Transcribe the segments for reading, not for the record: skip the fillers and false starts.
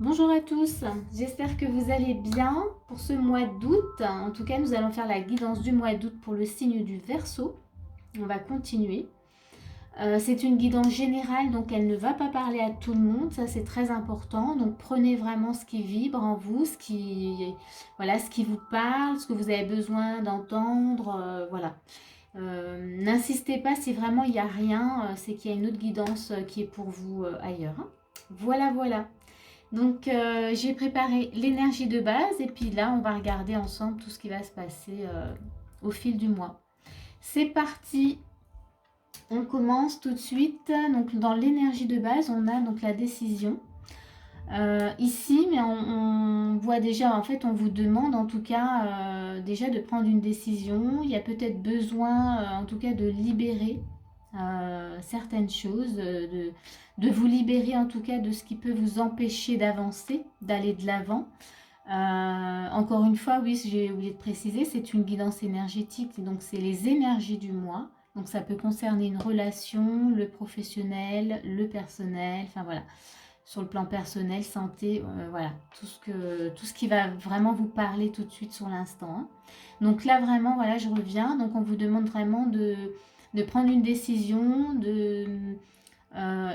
Bonjour à tous, j'espère que vous allez bien pour ce mois d'août. En tout cas, nous allons faire la guidance du mois d'août pour le signe du Verseau. On va continuer. C'est une guidance générale, donc elle ne va pas parler à tout le monde, ça c'est très important. Donc prenez vraiment ce qui vibre en vous, voilà, ce qui vous parle, ce que vous avez besoin d'entendre, voilà. N'insistez pas si vraiment il n'y a rien, c'est qu'il y a une autre guidance qui est pour vous ailleurs, hein. Voilà, voilà. Donc j'ai préparé l'énergie de base et puis là on va regarder ensemble tout ce qui va se passer au fil du mois. C'est parti, on commence tout de suite. Donc dans l'énergie de base on a donc la décision. Ici, mais on voit déjà, en fait on vous demande en tout cas déjà de prendre une décision. Il y a peut-être besoin en tout cas de libérer certaines choses, de vous libérer en tout cas de ce qui peut vous empêcher d'avancer, d'aller de l'avant. Encore une fois, oui, j'ai oublié de préciser, c'est une guidance énergétique, donc c'est les énergies du mois. Donc ça peut concerner une relation, le professionnel, le personnel, enfin voilà, sur le plan personnel, santé, voilà, tout ce qui va vraiment vous parler tout de suite sur l'instant, hein. Donc là vraiment, voilà, je reviens, donc on vous demande vraiment de prendre une décision,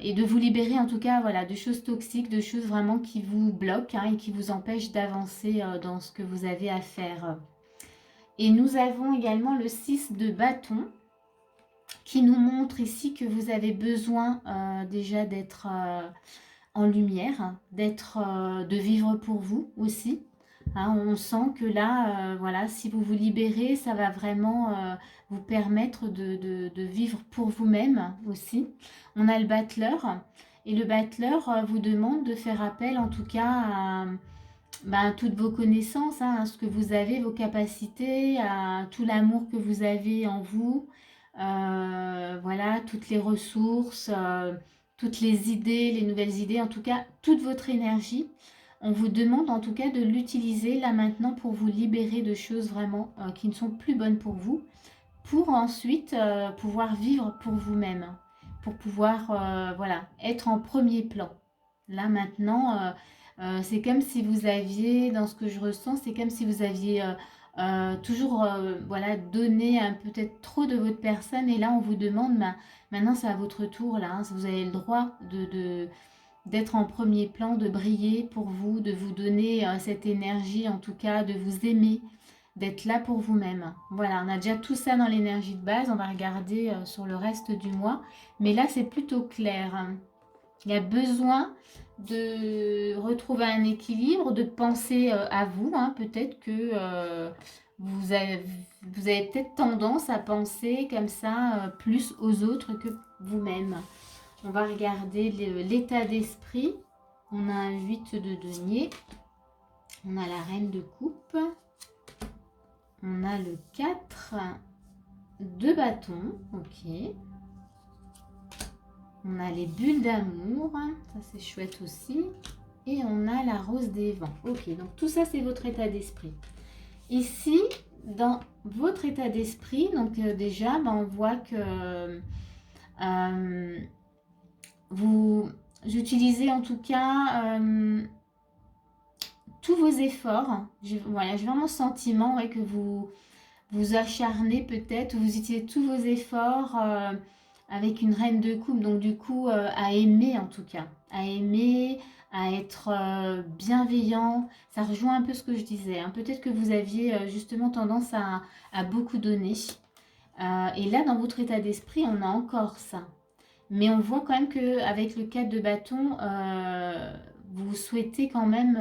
et de vous libérer en tout cas voilà, de choses toxiques, de choses vraiment qui vous bloquent, hein, et qui vous empêchent d'avancer dans ce que vous avez à faire. Et nous avons également le 6 de bâton qui nous montre ici que vous avez besoin déjà d'être en lumière, de vivre pour vous aussi. Hein, on sent que là, voilà, si vous vous libérez, ça va vraiment vous permettre de vivre pour vous-même aussi. On a le battleur, et le battleur vous demande de faire appel en tout cas à toutes vos connaissances, hein, à ce que vous avez, vos capacités, à tout l'amour que vous avez en vous, voilà, toutes les ressources, toutes les idées, les nouvelles idées, en tout cas toute votre énergie. On vous demande en tout cas de l'utiliser là maintenant pour vous libérer de choses vraiment qui ne sont plus bonnes pour vous, pour ensuite pouvoir vivre pour vous-même, pour pouvoir voilà, être en premier plan. Là maintenant, c'est comme si vous aviez, dans ce que je ressens, c'est comme si vous aviez toujours voilà, donné peut-être trop de votre personne, et là on vous demande, maintenant c'est à votre tour, là, hein, vous avez le droit d'être en premier plan, de briller pour vous, de vous donner cette énergie, en tout cas de vous aimer, d'être là pour vous-même. Voilà, on a déjà tout ça dans l'énergie de base, on va regarder sur le reste du mois, mais là c'est plutôt clair, hein. Il y a besoin de retrouver un équilibre, de penser à vous, hein. Peut-être que vous avez, vous avez peut-être tendance à penser comme ça plus aux autres que vous-même. On va regarder l'état d'esprit. On a un 8 de denier. On a la reine de coupe. On a le 4 de bâton. Ok. On a les bulles d'amour. Ça, c'est chouette aussi. Et on a la rose des vents. Ok, donc tout ça, c'est votre état d'esprit. Ici, dans votre état d'esprit, donc déjà, on voit que vous utilisez en tout cas tous vos efforts. Voilà, j'ai vraiment le sentiment, ouais, que vous acharnez peut-être, vous utilisez tous vos efforts avec une reine de coupe, donc du coup à aimer en tout cas, à aimer, à être bienveillant. Ça rejoint un peu ce que je disais, hein. Peut-être que vous aviez justement tendance à beaucoup donner. Et là, dans votre état d'esprit, on a encore ça. Mais on voit quand même qu'avec le 4 de bâton, vous souhaitez quand même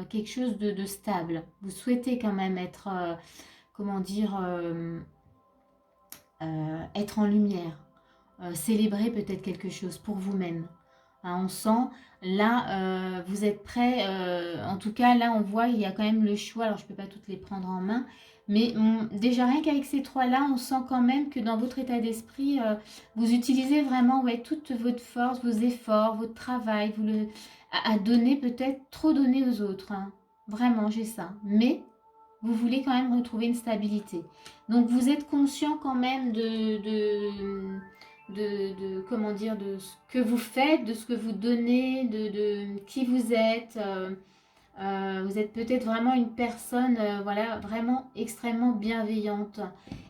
quelque chose de stable. Vous souhaitez quand même être, comment dire, être en lumière. Célébrer peut-être quelque chose pour vous-même. Hein, on sent, là, vous êtes prêt. En tout cas, là, on voit, il y a quand même le choix. Alors, je ne peux pas toutes les prendre en main. Mais déjà, rien qu'avec ces trois-là, on sent quand même que dans votre état d'esprit, vous utilisez vraiment, ouais, toute votre force, vos efforts, votre travail, à donner peut-être trop donner aux autres, hein. Vraiment, j'ai ça. Mais vous voulez quand même retrouver une stabilité. Donc, vous êtes conscient quand même comment dire, de ce que vous faites, de ce que vous donnez, de qui vous êtes. Vous êtes peut-être vraiment une personne, voilà, vraiment extrêmement bienveillante.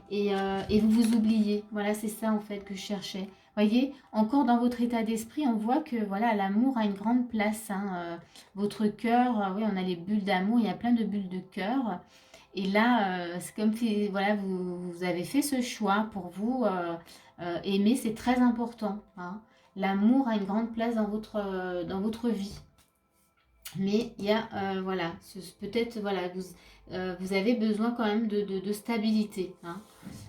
Et vous vous oubliez. Voilà, c'est ça en fait que je cherchais. Voyez, encore dans votre état d'esprit, on voit que voilà, l'amour a une grande place. Hein, votre cœur, oui, on a les bulles d'amour, il y a plein de bulles de cœur. Et là, c'est comme si voilà, vous avez fait ce choix pour vous. Aimer, c'est très important. Hein. L'amour a une grande place dans votre vie. Mais il y a, voilà, peut-être, voilà, vous avez besoin quand même de stabilité. Hein.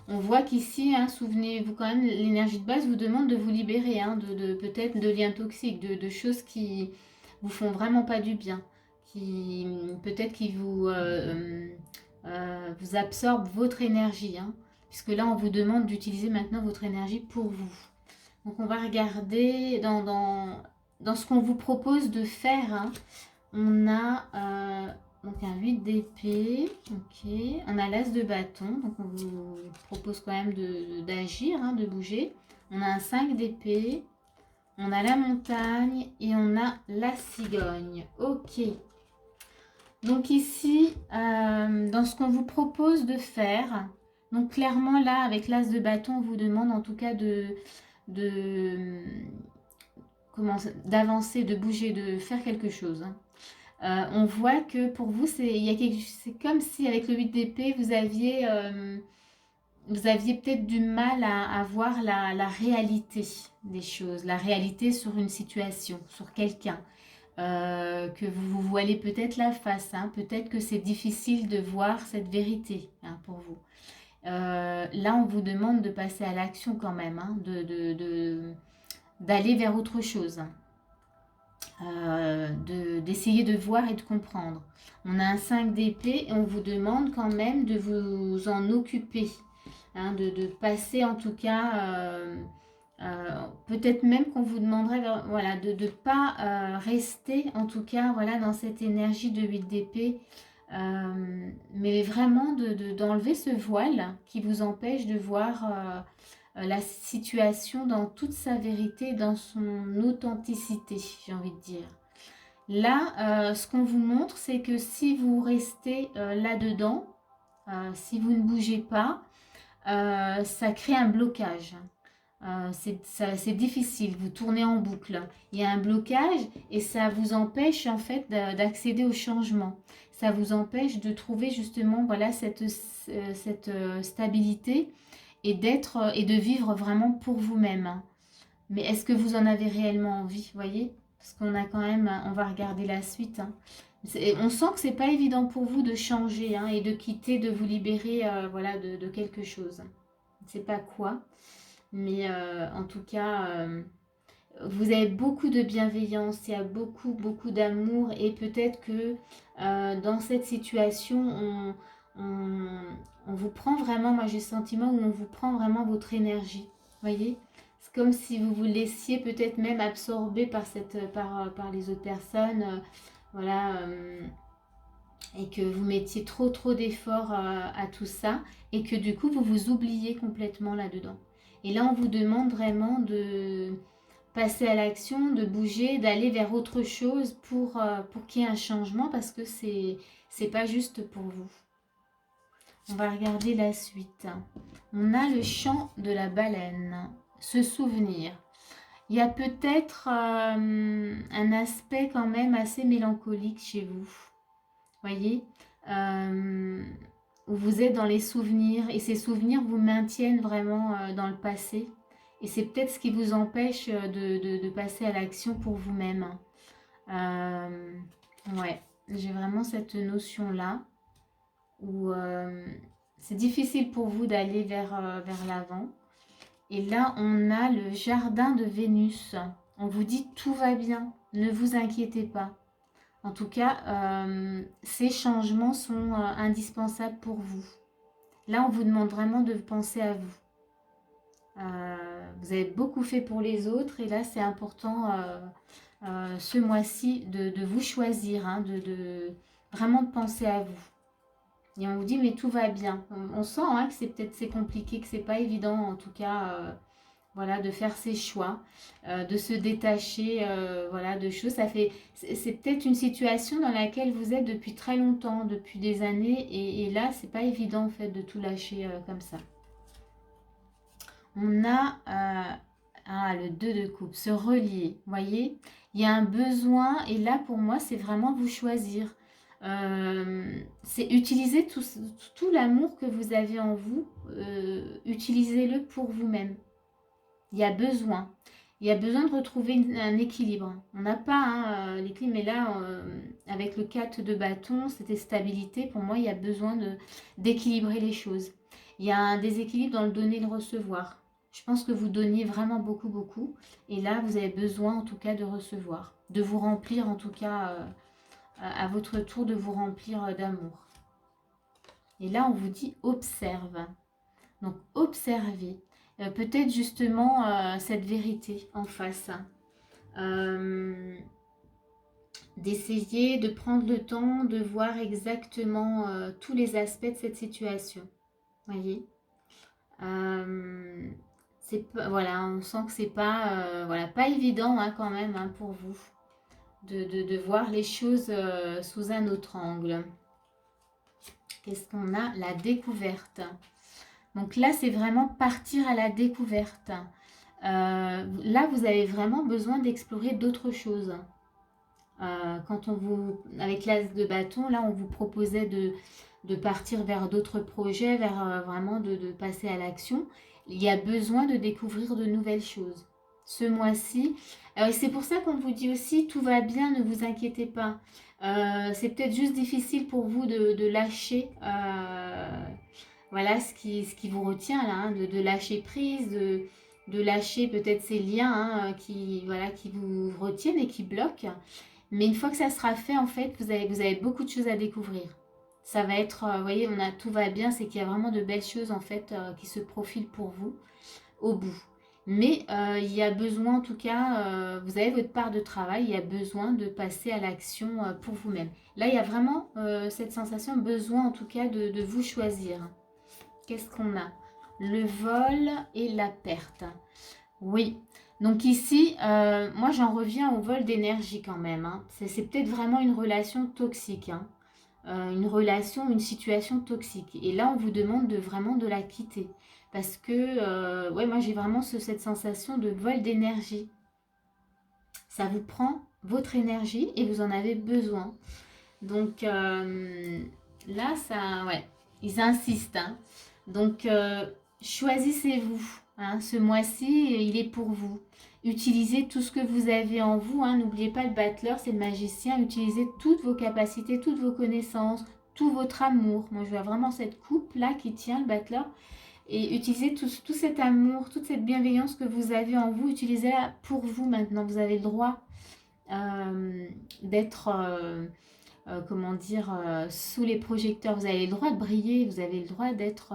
On voit qu'ici, hein, souvenez-vous quand même, l'énergie de base vous demande de vous libérer, hein, peut-être de liens toxiques, de choses qui vous font vraiment pas du bien, qui peut-être qui vous absorbent votre énergie, hein, puisque là, on vous demande d'utiliser maintenant votre énergie pour vous. Donc, on va regarder dans ce qu'on vous propose de faire, hein. On a donc un 8 d'épée, ok. On a l'as de bâton, donc on vous propose quand même d'agir, hein, de bouger. On a un 5 d'épée, on a la montagne et on a la cigogne. Ok. Donc ici, dans ce qu'on vous propose de faire, donc clairement là, avec l'as de bâton, on vous demande en tout cas d'avancer, de bouger, de faire quelque chose. Hein. On voit que pour vous, c'est comme si avec le 8 d'épée, vous aviez peut-être du mal à voir la réalité des choses, la réalité sur une situation, sur quelqu'un, que vous vous voilez peut-être la face, hein, peut-être que c'est difficile de voir cette vérité, hein, pour vous. Là, on vous demande de passer à l'action quand même, hein, d'aller vers autre chose. D'essayer de voir et de comprendre. On a un 5 d'épée et on vous demande quand même de vous en occuper, hein, de passer en tout cas, peut-être même qu'on vous demanderait voilà, de ne pas rester en tout cas voilà, dans cette énergie de 8 d'épée, mais vraiment d'enlever ce voile qui vous empêche de voir la situation dans toute sa vérité, dans son authenticité, j'ai envie de dire. Là, ce qu'on vous montre, c'est que si vous restez là-dedans, si vous ne bougez pas, ça crée un blocage. C'est difficile, vous tournez en boucle. Il y a un blocage et ça vous empêche en fait d'accéder au changement. Ça vous empêche de trouver justement voilà, cette stabilité et de vivre vraiment pour vous-même. Mais est-ce que vous en avez réellement envie, voyez? Parce qu'on a quand même, on va regarder la suite. Hein. On sent que c'est pas évident pour vous de changer, hein, et de quitter, de vous libérer, voilà, de quelque chose. Je ne sais pas quoi, mais en tout cas, vous avez beaucoup de bienveillance, il y a beaucoup d'amour et peut-être que dans cette situation, on vous prend vraiment, moi j'ai le sentiment où on vous prend vraiment votre énergie, voyez? C'est comme si vous vous laissiez peut-être même absorber par les autres personnes, voilà, et que vous mettiez trop d'efforts à tout ça et que du coup vous vous oubliez complètement là-dedans. Et là on vous demande vraiment de passer à l'action, de bouger, d'aller vers autre chose pour qu'il y ait un changement parce que c'est pas juste pour vous. On va regarder la suite. On a le chant de la baleine, se souvenir. Il y a peut-être un aspect quand même assez mélancolique chez vous. Voyez, où vous êtes dans les souvenirs et ces souvenirs vous maintiennent vraiment dans le passé. Et c'est peut-être ce qui vous empêche de passer à l'action pour vous-même. Ouais, j'ai vraiment cette notion-là où c'est difficile pour vous d'aller vers l'avant. Et là, on a le jardin de Vénus. On vous dit tout va bien, ne vous inquiétez pas. En tout cas, ces changements sont indispensables pour vous. Là, on vous demande vraiment de penser à vous. Vous avez beaucoup fait pour les autres et là, c'est important ce mois-ci de vous choisir, hein, vraiment de penser à vous. Et on vous dit, mais tout va bien. On sent, hein, que c'est compliqué, que c'est pas évident, en tout cas, voilà, de faire ses choix, de se détacher, voilà, de choses. C'est peut-être une situation dans laquelle vous êtes depuis très longtemps, depuis des années, et là, c'est pas évident en fait de tout lâcher comme ça. On a le 2 de coupe, se relier, voyez, il y a un besoin, et là pour moi, c'est vraiment vous choisir. C'est utiliser tout l'amour que vous avez en vous, utilisez-le pour vous-même. Il y a besoin. Il y a besoin de retrouver un équilibre. On n'a pas l'équilibre, mais là, avec le 4 de bâton, c'était stabilité. Pour moi, il y a besoin d'équilibrer les choses. Il y a un déséquilibre dans le donner et le recevoir. Je pense que vous donniez vraiment beaucoup, beaucoup. Et là, vous avez besoin, en tout cas, de recevoir. De vous remplir, en tout cas, à votre tour, de vous remplir d'amour. Et là, on vous dit observe. Donc, observez. Peut-être justement cette vérité en face. D'essayer de prendre le temps de voir exactement tous les aspects de cette situation. Voyez, voilà, on sent que c'est pas, voilà, pas évident quand même pour vous de voir les choses sous un autre angle. Qu'est-ce qu'on a? La découverte. Donc là, c'est vraiment partir à la découverte. Là, vous avez vraiment besoin d'explorer d'autres choses. Avec l'as de bâton, là, on vous proposait de partir vers d'autres projets, vers vraiment de passer à l'action. Il y a besoin de découvrir de nouvelles choses. Ce mois-ci, c'est pour ça qu'on vous dit aussi, tout va bien, ne vous inquiétez pas. C'est peut-être juste difficile pour vous de lâcher voilà ce qui vous retient là, de lâcher prise, de lâcher peut-être ces liens qui vous retiennent et qui bloquent. Mais une fois que ça sera fait, en fait, vous avez beaucoup de choses à découvrir. Ça va être, vous voyez, tout va bien, c'est qu'il y a vraiment de belles choses en fait qui se profilent pour vous au bout. Mais il y a besoin, en tout cas, vous avez votre part de travail, il y a besoin de passer à l'action pour vous-même. Là, il y a vraiment cette sensation, besoin en tout cas de vous choisir. Qu'est-ce qu'on a? Le vol et la perte. Oui. Donc ici, moi j'en reviens au vol d'énergie quand même. C'est peut-être vraiment une relation toxique. Une situation toxique. Et là, on vous demande vraiment de la quitter. Parce que, ouais, moi j'ai vraiment cette sensation de vol d'énergie. Ça vous prend votre énergie et vous en avez besoin. Donc là, ouais, ils insistent. Donc, choisissez-vous. Ce mois-ci, il est pour vous. Utilisez tout ce que vous avez en vous. N'oubliez pas, le battleur, c'est le magicien. Utilisez toutes vos capacités, toutes vos connaissances, tout votre amour. Moi, je vois vraiment cette coupe-là qui tient, le battleur. Et utilisez tout cet amour, toute cette bienveillance que vous avez en vous. Utilisez-la pour vous maintenant. Vous avez le droit d'être... comment dire, sous les projecteurs, vous avez le droit de briller, vous avez le droit d'être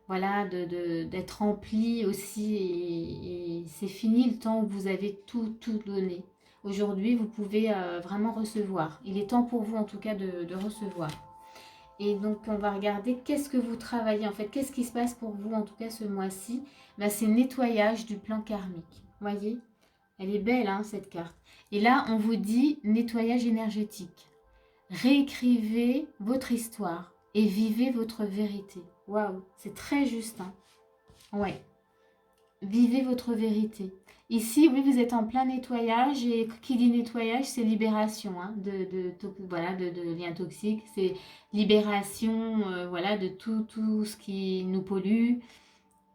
voilà, d'être rempli aussi, et c'est fini le temps où vous avez tout donné. Aujourd'hui, vous pouvez vraiment recevoir. Il est temps pour vous en tout cas de recevoir. Et donc, on va regarder qu'est-ce que vous travaillez en fait, qu'est-ce qui se passe pour vous en tout cas ce mois-ci. C'est nettoyage du plan karmique. Voyez, elle est belle cette carte. Et là, on vous dit nettoyage énergétique. Réécrivez votre histoire et vivez votre vérité. Waouh, c'est très juste. Ouais. Vivez votre vérité. Ici, oui, vous êtes en plein nettoyage, et qui dit nettoyage, c'est libération de liens toxiques, c'est libération voilà, de tout ce qui nous pollue,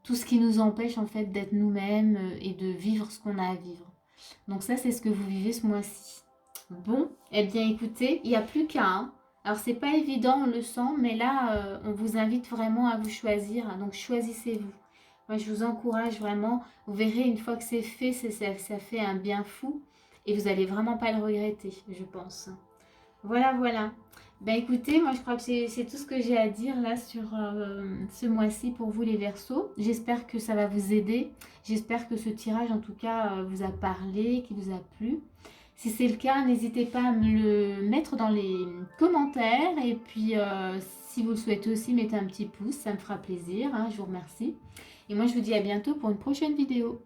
tout ce qui nous empêche en fait d'être nous-mêmes et de vivre ce qu'on a à vivre. Donc ça, c'est ce que vous vivez ce mois-ci. Bon, eh bien écoutez, il n'y a plus qu'à. Alors c'est pas évident, on le sent, mais là, on vous invite vraiment à vous choisir. Donc choisissez-vous. Moi, je vous encourage vraiment. Vous verrez, une fois que c'est fait, ça fait un bien fou. Et vous n'allez vraiment pas le regretter, je pense. Voilà, voilà. Ben écoutez, moi je crois que c'est tout ce que j'ai à dire là sur ce mois-ci pour vous les Verseaux. J'espère que ça va vous aider. J'espère que ce tirage en tout cas vous a parlé, qui vous a plu. Si c'est le cas, n'hésitez pas à me le mettre dans les commentaires. Et puis si vous le souhaitez aussi, mettez un petit pouce, ça me fera plaisir. Je vous remercie. Et moi, je vous dis à bientôt pour une prochaine vidéo.